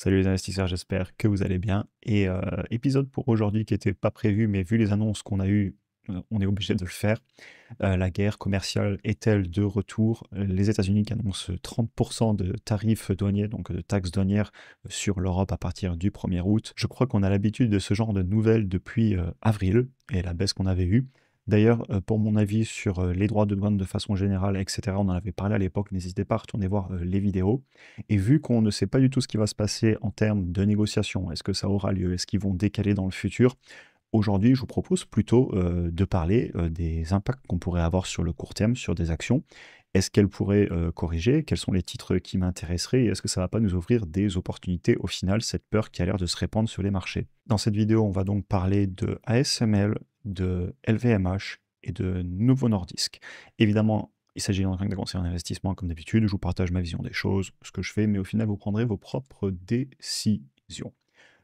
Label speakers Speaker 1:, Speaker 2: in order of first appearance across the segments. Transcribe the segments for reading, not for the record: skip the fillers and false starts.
Speaker 1: Salut les investisseurs, j'espère que vous allez bien. Et épisode pour aujourd'hui qui n'était pas prévu, mais vu les annonces qu'on a eues, on est obligé de le faire. La guerre commerciale est-elle de retour? Les États-Unis qui annoncent 30% de tarifs douaniers, donc de taxes douanières sur l'Europe à partir du 1er août. Je crois qu'on a l'habitude de ce genre de nouvelles depuis avril et la baisse qu'on avait eue. D'ailleurs, pour mon avis sur les droits de douane de façon générale, etc., on en avait parlé à l'époque, n'hésitez pas à retourner voir les vidéos. Et vu qu'on ne sait pas du tout ce qui va se passer en termes de négociation, est-ce que ça aura lieu, est-ce qu'ils vont décaler dans le futur, aujourd'hui je vous propose plutôt de parler des impacts qu'on pourrait avoir sur le court terme, sur des actions. Est-ce qu'elles pourraient corriger? Quels sont les titres qui m'intéresseraient? Et est-ce que ça ne va pas nous ouvrir des opportunités au final, cette peur qui a l'air de se répandre sur les marchés? Dans cette vidéo, on va donc parler de ASML, de LVMH et de Novo Nordisk. Évidemment, il s'agit d'un conseil en investissement comme d'habitude, je vous partage ma vision des choses, ce que je fais, mais au final, vous prendrez vos propres décisions.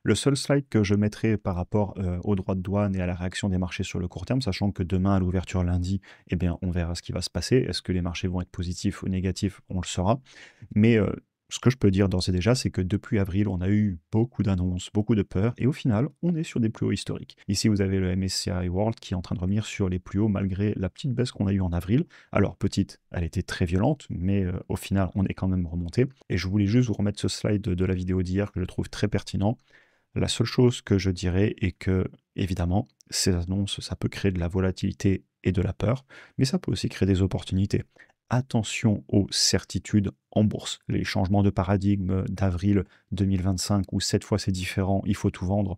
Speaker 1: Le seul slide que je mettrai par rapport aux droits de douane et à la réaction des marchés sur le court terme, sachant que demain à l'ouverture lundi, eh bien, on verra ce qui va se passer. Est-ce que les marchés vont être positifs ou négatifs? On le saura. Mais ce que je peux dire d'ores et déjà, c'est que depuis avril, on a eu beaucoup d'annonces, beaucoup de peurs, et au final, on est sur des plus hauts historiques. Ici, vous avez le MSCI World qui est en train de revenir sur les plus hauts malgré la petite baisse qu'on a eue en avril. Alors, petite, elle était très violente, mais au final, on est quand même remonté. Et je voulais juste vous remettre ce slide de la vidéo d'hier que je trouve très pertinent. La seule chose que je dirais est que, évidemment, ces annonces, ça peut créer de la volatilité et de la peur, mais ça peut aussi créer des opportunités. Attention aux certitudes en bourse. Les changements de paradigme d'avril 2025 où cette fois c'est différent, il faut tout vendre.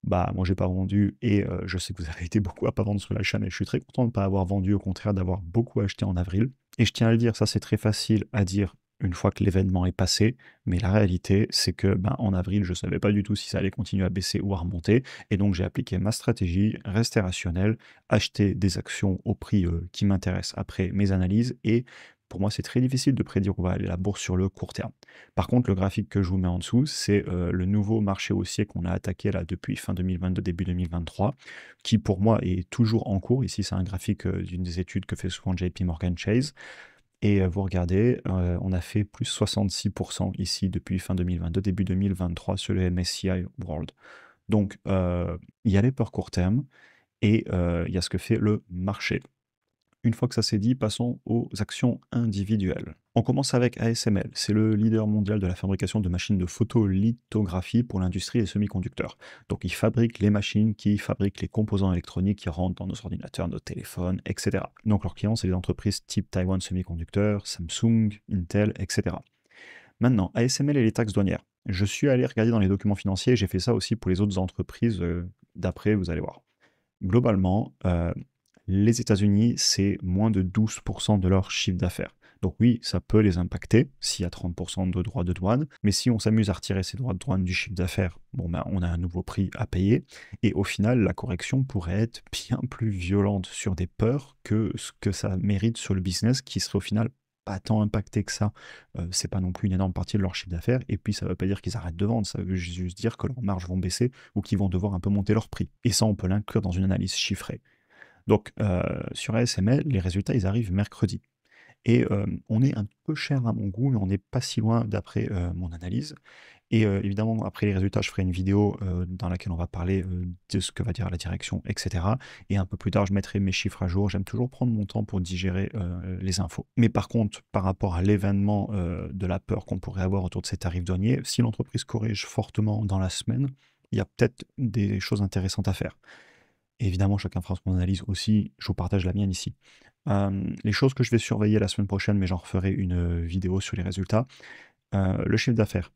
Speaker 1: Bah, moi j'ai pas vendu et je sais que vous avez été beaucoup à pas vendre sur la chaîne et je suis très content de ne pas avoir vendu, au contraire d'avoir beaucoup acheté en avril. Et je tiens à le dire, ça c'est très facile à dire une fois que l'événement est passé, mais la réalité c'est que ben, en avril je savais pas du tout si ça allait continuer à baisser ou à remonter et donc j'ai appliqué ma stratégie, rester rationnel, acheter des actions au prix qui m'intéresse après mes analyses et pour moi c'est très difficile de prédire où va aller la bourse sur le court terme. Par contre, le graphique que je vous mets en dessous, c'est le nouveau marché haussier qu'on a attaqué là depuis fin 2022, début 2023, qui pour moi est toujours en cours. Ici, c'est un graphique d'une des études que fait souvent JP Morgan Chase. Et vous regardez, on a fait plus 66% ici depuis fin 2022, début 2023 sur le MSCI World. Donc, il y a les peurs court terme et il y a ce que fait le marché. Une fois que ça s'est dit, passons aux actions individuelles. On commence avec ASML. C'est le leader mondial de la fabrication de machines de photolithographie pour l'industrie des semi-conducteurs. Donc, ils fabriquent les machines qui fabriquent les composants électroniques qui rentrent dans nos ordinateurs, nos téléphones, etc. Donc, leurs clients, c'est les entreprises type Taiwan Semiconductor, Samsung, Intel, etc. Maintenant, ASML et les taxes douanières. Je suis allé regarder dans les documents financiers, j'ai fait ça aussi pour les autres entreprises d'après, vous allez voir. Globalement, les États-Unis, c'est moins de 12% de leur chiffre d'affaires. Donc oui, ça peut les impacter s'il y a 30% de droits de douane, mais si on s'amuse à retirer ces droits de douane du chiffre d'affaires, bon ben, on a un nouveau prix à payer, et au final, la correction pourrait être bien plus violente sur des peurs que ce que ça mérite sur le business, qui serait au final pas tant impacté que ça. C'est pas non plus une énorme partie de leur chiffre d'affaires, et puis ça veut pas dire qu'ils arrêtent de vendre, ça veut juste dire que leurs marges vont baisser ou qu'ils vont devoir un peu monter leur prix. Et ça, on peut l'inclure dans une analyse chiffrée. Donc, sur ASML, les résultats, ils arrivent mercredi. Et on est un peu cher à mon goût, mais on n'est pas si loin d'après mon analyse. Et évidemment, après les résultats, je ferai une vidéo dans laquelle on va parler de ce que va dire la direction, etc. Et un peu plus tard, je mettrai mes chiffres à jour. J'aime toujours prendre mon temps pour digérer les infos. Mais par contre, par rapport à l'événement de la peur qu'on pourrait avoir autour de ces tarifs douaniers, si l'entreprise corrige fortement dans la semaine, il y a peut-être des choses intéressantes à faire. Évidemment, chacun fera son analyse aussi, je vous partage la mienne ici. Les choses que je vais surveiller la semaine prochaine, mais j'en referai une vidéo sur les résultats. Le chiffre d'affaires.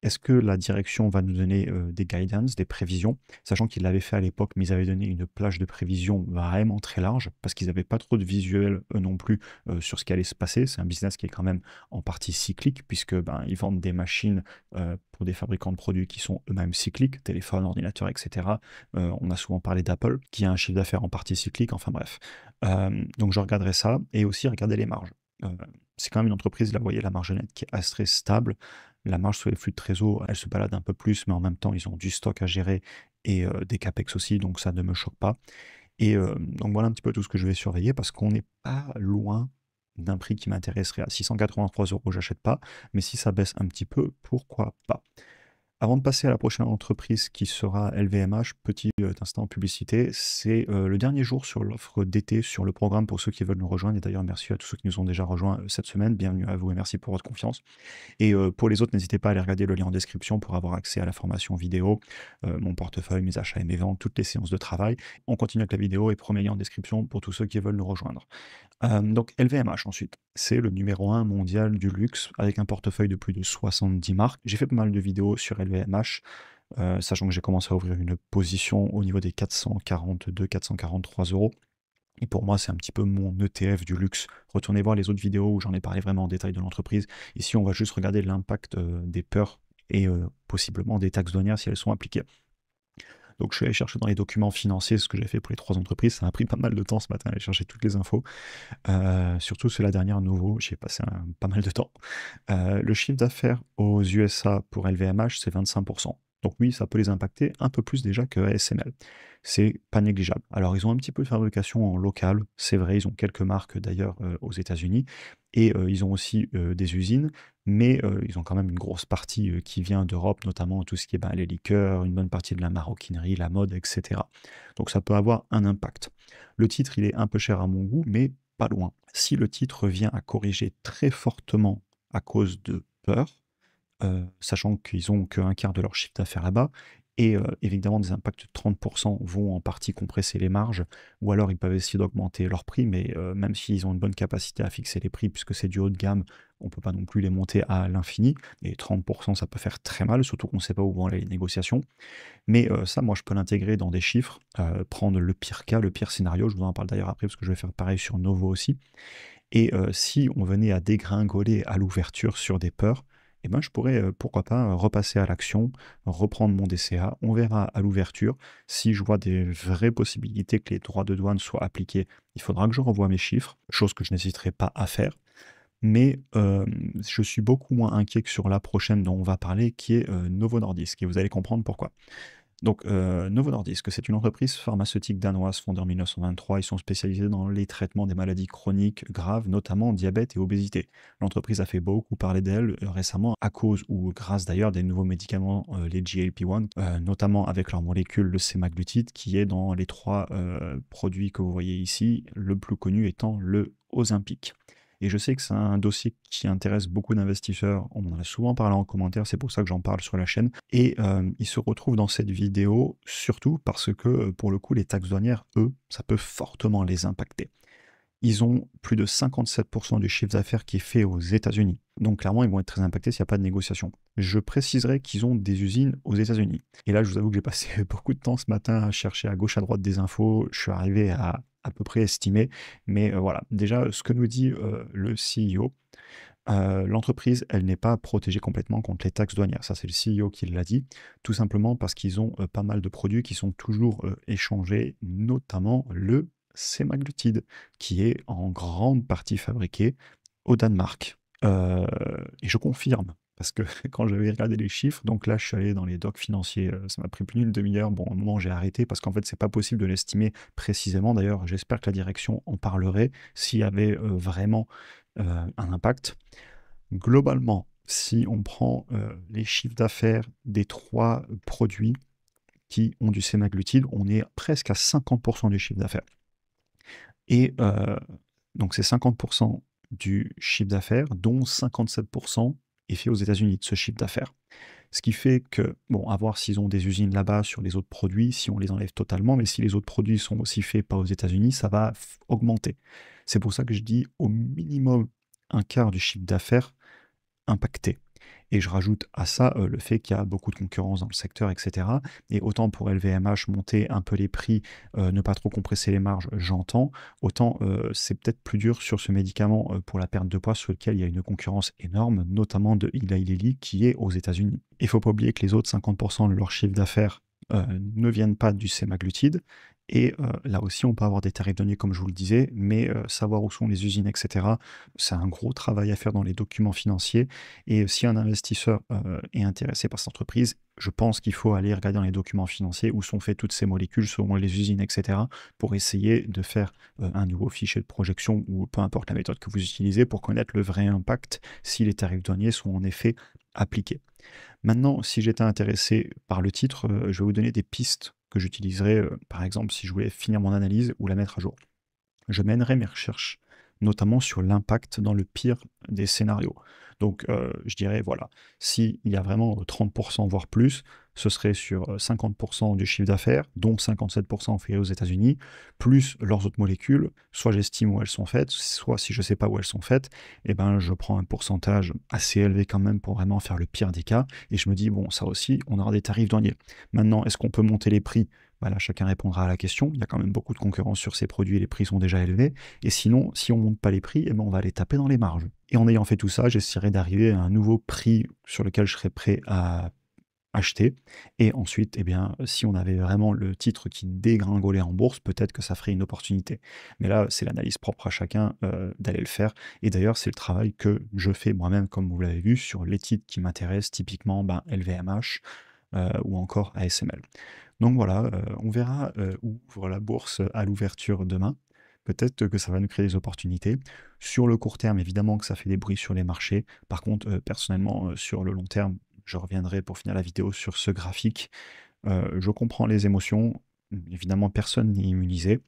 Speaker 1: Est-ce que la direction va nous donner des guidance, des prévisions, sachant qu'ils l'avaient fait à l'époque, mais ils avaient donné une plage de prévisions vraiment très large, parce qu'ils n'avaient pas trop de visuels eux non plus sur ce qui allait se passer. C'est un business qui est quand même en partie cyclique, puisque ben, ils vendent des machines pour des fabricants de produits qui sont eux-mêmes cycliques, téléphones, ordinateurs, etc. On a souvent parlé d'Apple, qui a un chiffre d'affaires en partie cyclique, enfin bref. Donc je regarderai ça, et aussi regarder les marges. Euh, c'est quand même une entreprise, là vous voyez la marge nette qui est assez stable. La marge sur les flux de trésor, elle se balade un peu plus, mais en même temps, ils ont du stock à gérer et des capex aussi, donc ça ne me choque pas. Et donc voilà un petit peu tout ce que je vais surveiller parce qu'on n'est pas loin d'un prix qui m'intéresserait. À 683 euros, j'achète pas, mais si ça baisse un petit peu, pourquoi pas? Avant de passer à la prochaine entreprise qui sera LVMH, petit instant publicité, c'est le dernier jour sur l'offre d'été sur le programme pour ceux qui veulent nous rejoindre. Et d'ailleurs, merci à tous ceux qui nous ont déjà rejoints cette semaine. Bienvenue à vous et merci pour votre confiance. Et pour les autres, n'hésitez pas à aller regarder le lien en description pour avoir accès à la formation vidéo, mon portefeuille, mes achats et mes ventes, toutes les séances de travail. On continue avec la vidéo et premier lien en description pour tous ceux qui veulent nous rejoindre. Donc LVMH ensuite, c'est le numéro 1 mondial du luxe avec un portefeuille de plus de 70 marques. J'ai fait pas mal de vidéos sur LVMH, sachant que j'ai commencé à ouvrir une position au niveau des 442-443 euros. Et pour moi, c'est un petit peu mon ETF du luxe. Retournez voir les autres vidéos où j'en ai parlé vraiment en détail de l'entreprise. Ici, on va juste regarder l'impact des peurs et possiblement des taxes douanières si elles sont appliquées. Donc je suis allé chercher dans les documents financiers ce que j'ai fait pour les 3 entreprises. Ça a pris pas mal de temps ce matin à aller chercher toutes les infos. Surtout c'est la dernière nouveau, j'y ai passé pas mal de temps. Le chiffre d'affaires aux USA pour LVMH, c'est 25%. Donc oui, ça peut les impacter un peu plus déjà que ASML. C'est pas négligeable. Alors ils ont un petit peu de fabrication en local, c'est vrai, ils ont quelques marques d'ailleurs aux États-Unis, et ils ont aussi des usines, mais ils ont quand même une grosse partie qui vient d'Europe, notamment tout ce qui est les liqueurs, une bonne partie de la maroquinerie, la mode, etc. Donc ça peut avoir un impact. Le titre, il est un peu cher à mon goût, mais pas loin. Si le titre vient à corriger très fortement à cause de peur, sachant qu'ils ont qu'un quart de leur chiffre d'affaires là-bas, et évidemment des impacts de 30% vont en partie compresser les marges, ou alors ils peuvent essayer d'augmenter leur prix, mais même s'ils ont une bonne capacité à fixer les prix, puisque c'est du haut de gamme, on ne peut pas non plus les monter à l'infini, et 30% ça peut faire très mal, surtout qu'on ne sait pas où vont aller les négociations. Mais ça, moi, je peux l'intégrer dans des chiffres, prendre le pire cas, le pire scénario. Je vous en parle d'ailleurs après parce que je vais faire pareil sur Novo aussi. Et si on venait à dégringoler à l'ouverture sur des peurs, eh ben, je pourrais, pourquoi pas, repasser à l'action, reprendre mon DCA. On verra à l'ouverture. Si je vois des vraies possibilités que les droits de douane soient appliqués, il faudra que je revoie mes chiffres, chose que je n'hésiterai pas à faire. Mais je suis beaucoup moins inquiet que sur la prochaine dont on va parler, qui est Novo Nordisk. Et vous allez comprendre pourquoi. Donc, Novo Nordisk, c'est une entreprise pharmaceutique danoise fondée en 1923. Ils sont spécialisés dans les traitements des maladies chroniques graves, notamment diabète et obésité. L'entreprise a fait beaucoup parler d'elle récemment à cause ou grâce d'ailleurs des nouveaux médicaments, les GLP-1, notamment avec leur molécule, le sémaglutide, qui est dans les 3 produits que vous voyez ici, le plus connu étant le Ozempic. Et je sais que c'est un dossier qui intéresse beaucoup d'investisseurs. On en a souvent parlé en commentaire, c'est pour ça que j'en parle sur la chaîne. Et ils se retrouvent dans cette vidéo surtout parce que, pour le coup, les taxes douanières, eux, ça peut fortement les impacter. Ils ont plus de 57% du chiffre d'affaires qui est fait aux États-Unis. Donc clairement, ils vont être très impactés s'il n'y a pas de négociation. Je préciserai qu'ils ont des usines aux États-Unis. Et là, je vous avoue que j'ai passé beaucoup de temps ce matin à chercher à gauche, à droite des infos. Je suis arrivé à peu près estimer. Mais voilà, déjà, ce que nous dit le CEO, l'entreprise, elle n'est pas protégée complètement contre les taxes douanières. Ça, c'est le CEO qui l'a dit. Tout simplement parce qu'ils ont pas mal de produits qui sont toujours échangés, notamment le sémaglutide, qui est en grande partie fabriqué au Danemark. Et je confirme, parce que quand j'avais regardé les chiffres, donc là je suis allé dans les docs financiers, ça m'a pris plus d'une demi-heure. Bon, à un moment j'ai arrêté parce qu'en fait c'est pas possible de l'estimer précisément. D'ailleurs, j'espère que la direction en parlerait s'il y avait vraiment un impact. Globalement, si on prend les chiffres d'affaires des 3 produits qui ont du sémaglutide, on est presque à 50% du chiffre d'affaires. Et donc c'est 50% du chiffre d'affaires, dont 57% est fait aux États-Unis de ce chiffre d'affaires. Ce qui fait que, bon, à voir s'ils ont des usines là-bas sur les autres produits, si on les enlève totalement, mais si les autres produits sont aussi faits pas aux États-Unis, ça va augmenter. C'est pour ça que je dis au minimum un quart du chiffre d'affaires impacté. Et je rajoute à ça le fait qu'il y a beaucoup de concurrence dans le secteur, etc. Et autant pour LVMH, monter un peu les prix, ne pas trop compresser les marges, j'entends. Autant c'est peut-être plus dur sur ce médicament pour la perte de poids, sur lequel il y a une concurrence énorme, notamment de Eli Lilly, qui est aux États-Unis. Il ne faut pas oublier que les autres 50% de leur chiffre d'affaires ne viennent pas du sémaglutide. Et là aussi, on peut avoir des tarifs douaniers comme je vous le disais, mais savoir où sont les usines et cetera, c'est un gros travail à faire dans les documents financiers et si un investisseur, est intéressé par cette entreprise, je pense qu'il faut aller regarder dans les documents financiers où sont faites toutes ces molécules selon les usines et cetera, pour essayer de faire, un nouveau fichier de projection ou peu importe la méthode que vous utilisez pour connaître le vrai impact si les tarifs douaniers sont en effet appliqués. Maintenant, si j'étais intéressé par le titre, je vais vous donner des pistes que j'utiliserais, par exemple, si je voulais finir mon analyse ou la mettre à jour. Je mènerai mes recherches, notamment sur l'impact dans le pire des scénarios. Donc, je dirais, voilà, s'il y a vraiment 30%, voire plus, ce serait sur 50% du chiffre d'affaires, dont 57% fait aux États-Unis, plus leurs autres molécules. Soit j'estime où elles sont faites, soit si je ne sais pas où elles sont faites, eh ben, je prends un pourcentage assez élevé quand même pour vraiment faire le pire des cas. Et je me dis, bon, ça aussi, on aura des tarifs douaniers. Maintenant, est-ce qu'on peut monter les prix? Voilà, chacun répondra à la question. Il y a quand même beaucoup de concurrence sur ces produits et les prix sont déjà élevés. Et sinon, si on ne monte pas les prix, eh ben, on va les taper dans les marges. Et en ayant fait tout ça, j'essaierai d'arriver à un nouveau prix sur lequel je serai prêt à acheter. Et ensuite, eh bien, si on avait vraiment le titre qui dégringolait en bourse, peut-être que ça ferait une opportunité. Mais là, c'est l'analyse propre à chacun d'aller le faire. Et d'ailleurs, c'est le travail que je fais moi-même, comme vous l'avez vu, sur les titres qui m'intéressent, typiquement ben, LVMH ou encore ASML. Donc voilà, on verra, où ouvre la bourse à l'ouverture demain. Peut-être que ça va nous créer des opportunités. Sur le court terme, évidemment que ça fait des bruits sur les marchés. Par contre, personnellement, sur le long terme, je reviendrai pour finir la vidéo sur ce graphique. Je comprends les émotions. Évidemment, personne n'est immunisé,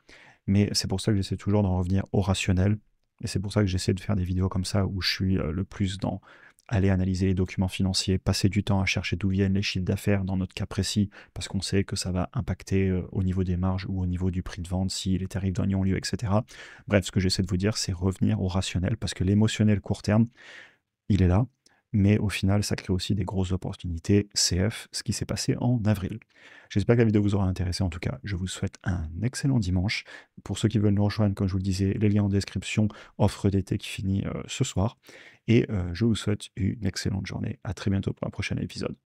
Speaker 1: mais c'est pour ça que j'essaie toujours d'en revenir au rationnel et c'est pour ça que j'essaie de faire des vidéos comme ça où je suis, le plus dans aller analyser les documents financiers, passer du temps à chercher d'où viennent les chiffres d'affaires dans notre cas précis, parce qu'on sait que ça va impacter, au niveau des marges ou au niveau du prix de vente si les tarifs douaniers ont lieu et cetera. Bref, ce que j'essaie de vous dire, c'est revenir au rationnel parce que l'émotionnel court terme, il est là, mais au final, ça crée aussi des grosses opportunités. CF, ce qui s'est passé en avril. J'espère que la vidéo vous aura intéressé. En tout cas, je vous souhaite un excellent dimanche. Pour ceux qui veulent nous rejoindre, comme je vous le disais, les liens en description, offre d'été qui finit ce soir. Et je vous souhaite une excellente journée. À très bientôt pour un prochain épisode.